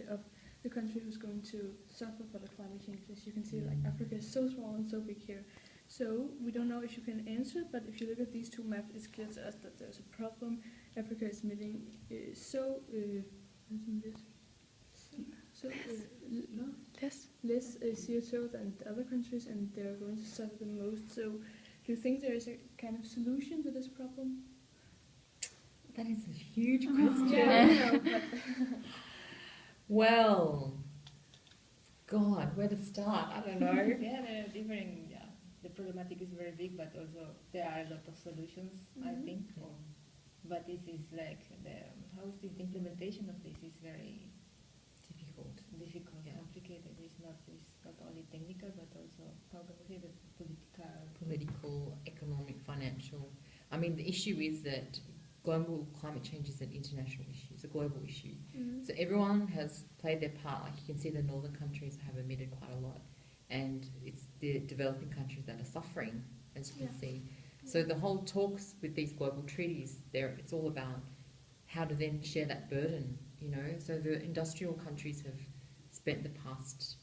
of the country who's going to suffer for the climate changes. You can see like Africa is so small and so big here. So we don't know if you can answer, but if you look at these two maps, it's clear to us that there's a problem. Africa is emitting less CO2 than other countries, and they're going to suffer the most. So do you think there is a kind of solution to this problem? That is a huge question. Yeah, I know, but well, God, where to start? I don't know. Yeah, there are different. Yeah, the problematic is very big, but also there are a lot of solutions. I think. But this is like how is this implementation of this is very difficult, complicated. It's not only technical, but also how can we say that political, economic, financial. I mean, the issue is that global climate change is an international issue. It's a global issue. So everyone has played their part. Like you can see, the northern countries have emitted quite a lot, and it's the developing countries that are suffering, as you can see. So the whole talks with these global treaties, it's all about how to then share that burden. So the industrial countries have spent the past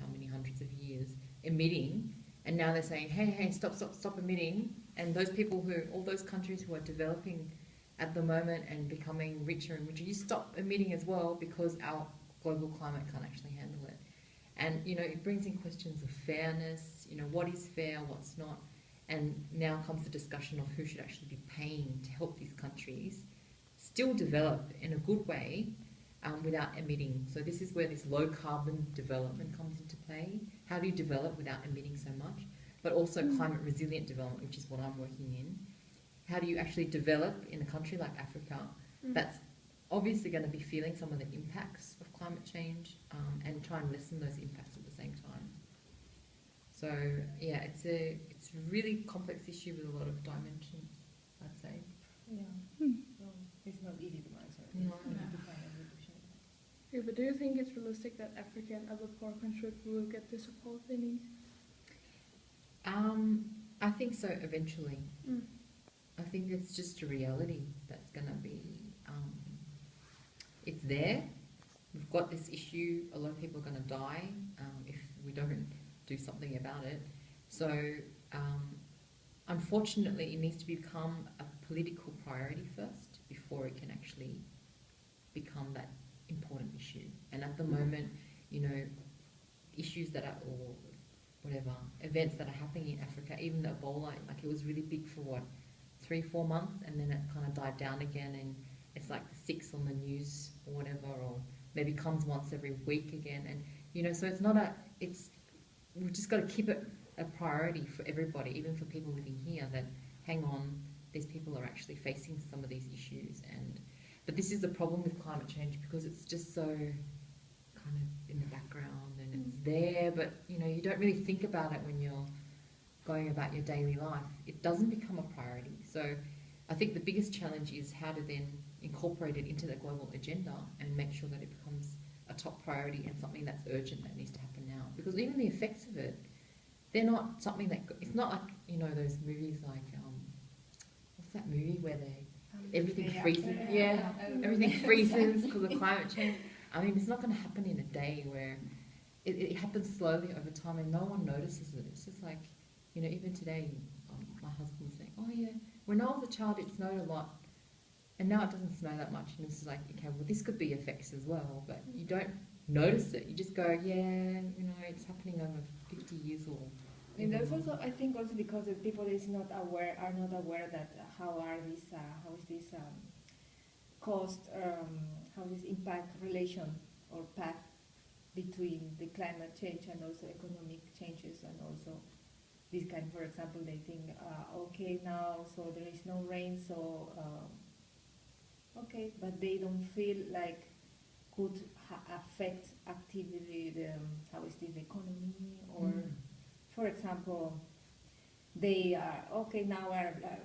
how many hundreds of years emitting, and now they're saying, hey, stop emitting. And those people all those countries who are developing at the moment and becoming richer and richer, you stop emitting as well, because our global climate can't actually handle it. And it brings in questions of fairness. What is fair, what's not. And now comes the discussion of who should actually be paying to help these countries still develop in a good way without emitting. So this is where this low carbon development comes into play. How do you develop without emitting so much? But also climate resilient development, which is what I'm working in. How do you actually develop in a country like Africa that's obviously going to be feeling some of the impacts of climate change and try and lessen those impacts at the same time? So yeah, it's a really complex issue with a lot of dimensions, I'd say. Yeah. No, it's not easy to answer. No. Yeah, but do you think it's realistic that Africa and other poor countries will get the support they need? I think so, eventually. I think it's just a reality that's going to be, it's there. We've got this issue. A lot of people are going to die if we don't do something about it. So, unfortunately, it needs to become a political priority first before it can actually become that important issue. And at the moment, issues that are, or whatever, events that are happening in Africa, even the Ebola, like it was really big for 3-4 months, and then it kind of died down again, and it's like 6 on the news or whatever, or maybe comes once every week again. And so it's not we've just got to keep it a priority for everybody, even for people living here, that hang on, these people are actually facing some of these issues. But this is the problem with climate change, because it's just so kind of in the background and it's there, but you don't really think about it when you're going about your daily life. It doesn't become a priority. So I think the biggest challenge is how to then incorporate it into the global agenda and make sure that it becomes a top priority and something that's urgent, that needs to happen now. Because even the effects of it, they're not something that, it's not like, those movies like, what's that movie where everything freezes? Yeah, everything freezes because of climate change. I mean, it's not going to happen in a day, where it happens slowly over time and no one notices it. It's just like, even today, my husband was saying, oh yeah, when I was a child it snowed a lot, and now it doesn't snow that much. And it's like, okay, well this could be effects as well, but you don't notice it. You just go, yeah, it's happening over 50 years or... And there's also, I think, also because the people are not aware that how is this cost, how this impact relation or path between the climate change and also economic changes, and also this kind. For example, they think, okay, now so there is no rain, so okay, but they don't feel like could affect actively how is this, the economy, or for example, they are okay now.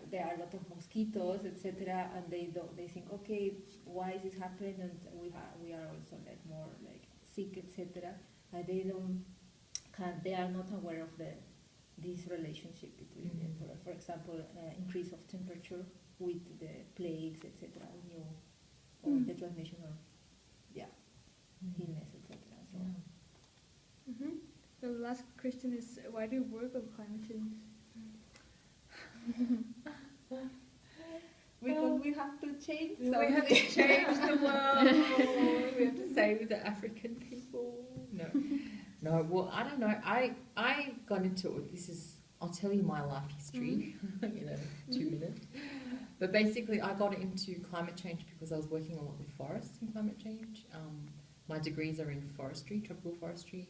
There are a lot of mosquitoes, etc., and they think, okay, why is this happening? And we are also like more like sick, etc. And they are not aware of this relationship between for example, increase of temperature with the plagues, etc., or the transmission of So the last question is, why do you work on climate change? Because we have to change We something. have to change the world. We have to save the African people. No, no. Well, I don't know. I got into it. I'll tell you my life history. 2 minutes. But basically, I got into climate change because I was working a lot with forests and climate change. My degrees are in forestry, tropical forestry.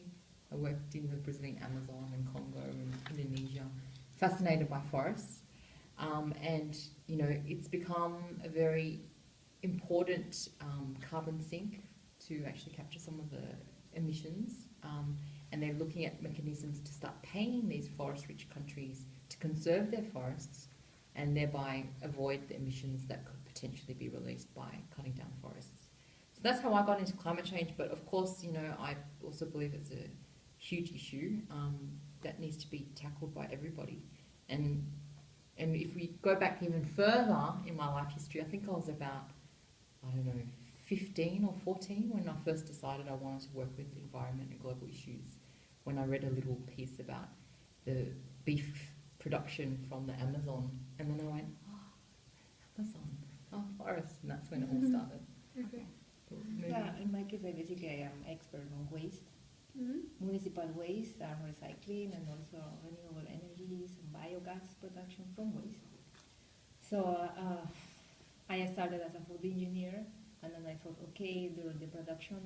I worked in the Brazilian Amazon and Congo and Indonesia. Fascinated by forests. And it's become a very important carbon sink to actually capture some of the emissions. And they're looking at mechanisms to start paying these forest-rich countries to conserve their forests and thereby avoid the emissions that could potentially be released by cutting down forests. So that's how I got into climate change. But of course, I also believe it's a huge issue that needs to be tackled by everybody. And if we go back even further in my life history, I think I was about, 15 or 14 when I first decided I wanted to work with the environment and global issues. When I read a little piece about the beef production from the Amazon, and then I went, Amazon, forest, and that's when it all started. Okay. Yeah, in my case, I am expert on waste. Municipal waste and recycling, and also renewable energies and biogas production from waste. So I started as a food engineer, and then I thought, okay, the production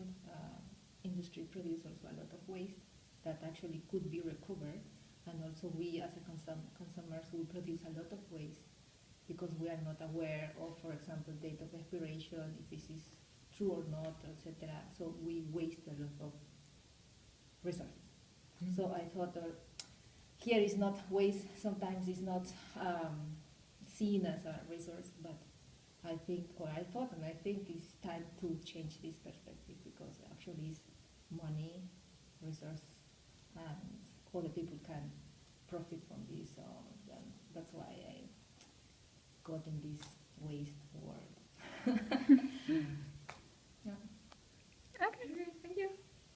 industry produces also a lot of waste that actually could be recovered, and also we as a consumers we produce a lot of waste because we are not aware of, for example, date of expiration, if this is true or not, etc. So we waste a lot of resources. So I thought here is not waste, sometimes it's not seen as a resource, but I think it's time to change this perspective because actually it's money, resource, and other people can profit from this. So then that's why I got in this waste world.